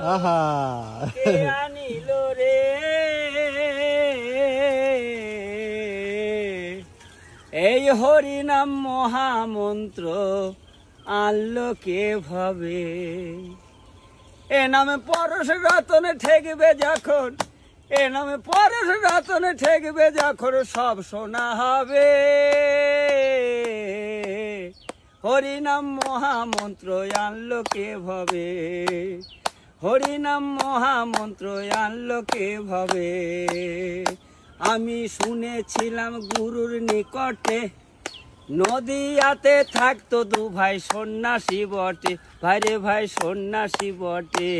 আহা কে আনিল রে এই হরি নাম মহামন্ত্র আনলো কে ভাবে এ নামে পরশ রতনে ঠেকবে যখন এ নামে পরশ রতনে ঠেকবে যখন সব শোনা হবে হরি নাম মহামন্ত্র আনলো কে ভাবে হরি নাম মহামন্ত্র আনলো কে ভাবে আমি শুনেছিলাম গুরুর নিকটে নদিয়াতে থাকতো দু ভাই সন্ন্যাসী বটে ভাইরে ভাই সন্ন্যাসী বটে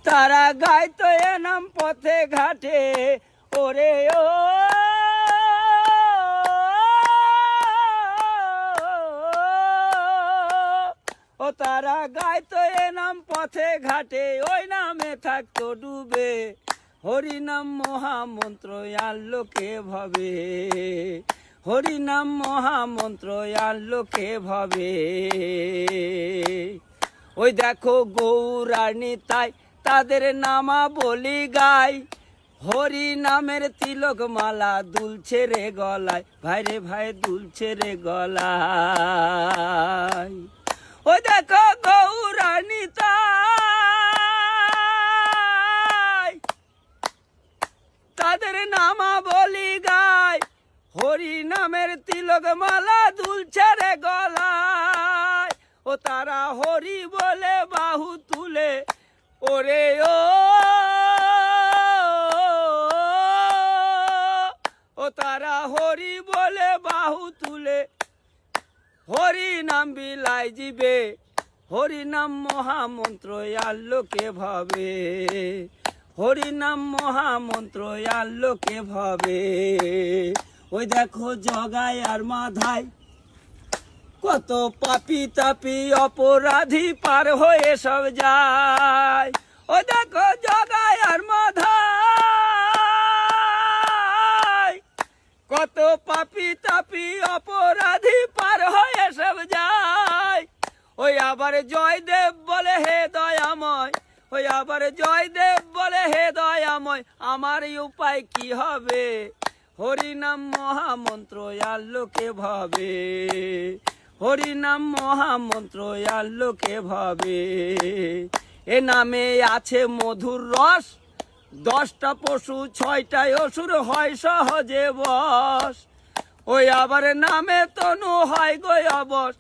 তারা গাইতো এ নাম পথে ঘাটে ওরে ও তারা গাইতো এ নাম পথে ঘাটে ওই নামে থাকতো ডুবে হরি নাম মহামন্ত্র আনলো কে ভাবে হরি নাম মহামন্ত্র আনলো কে ভাবে ওই দেখো গৌরানী তাই তাদের নামা বলি গাই হরি নামের তিলক মালা দুলছে রে গলায় ভাইরে ভাই দুলছে রে গলায় ওই দেখো গৌরানী তাই তাদের নামা বলি গাই হরি নামের তিলক মালা দুলছে রে গলায় ও তারা হরি বলে বাহু তুলে ওরে ও তারা হরি বলে বাহু তুলে হরি নাম বিলাই জিবে হরি নাম মহামন্ত্র আনলো কে ভাবে হরি নাম মহামন্ত্র আনলো কে ভাবে ওই দেখো জগায় আর মাধায় কত পাপি তাপি অপরাধী পার হয়ে সব যায় ওই দেখো জগায় আর মাধায় কত পাপি তাপি অপরাধী পার হয়ে সব যায় ওই আবার জয়দেব বলে হে দয়াময় ওই আবার জয়দেব বলে হে দয়াময় আমার উপায় কি হবে হরি নাম মহামন্ত্র আনলো কে ভাবে হরি নাম মহামন্ত্র আনলো কে ভাবে এ নামে আছে মধুর রস 10টা পশু 6টায় অসুর হয় সহজে বস ওই আবার নামে তনু হয় গো অবশ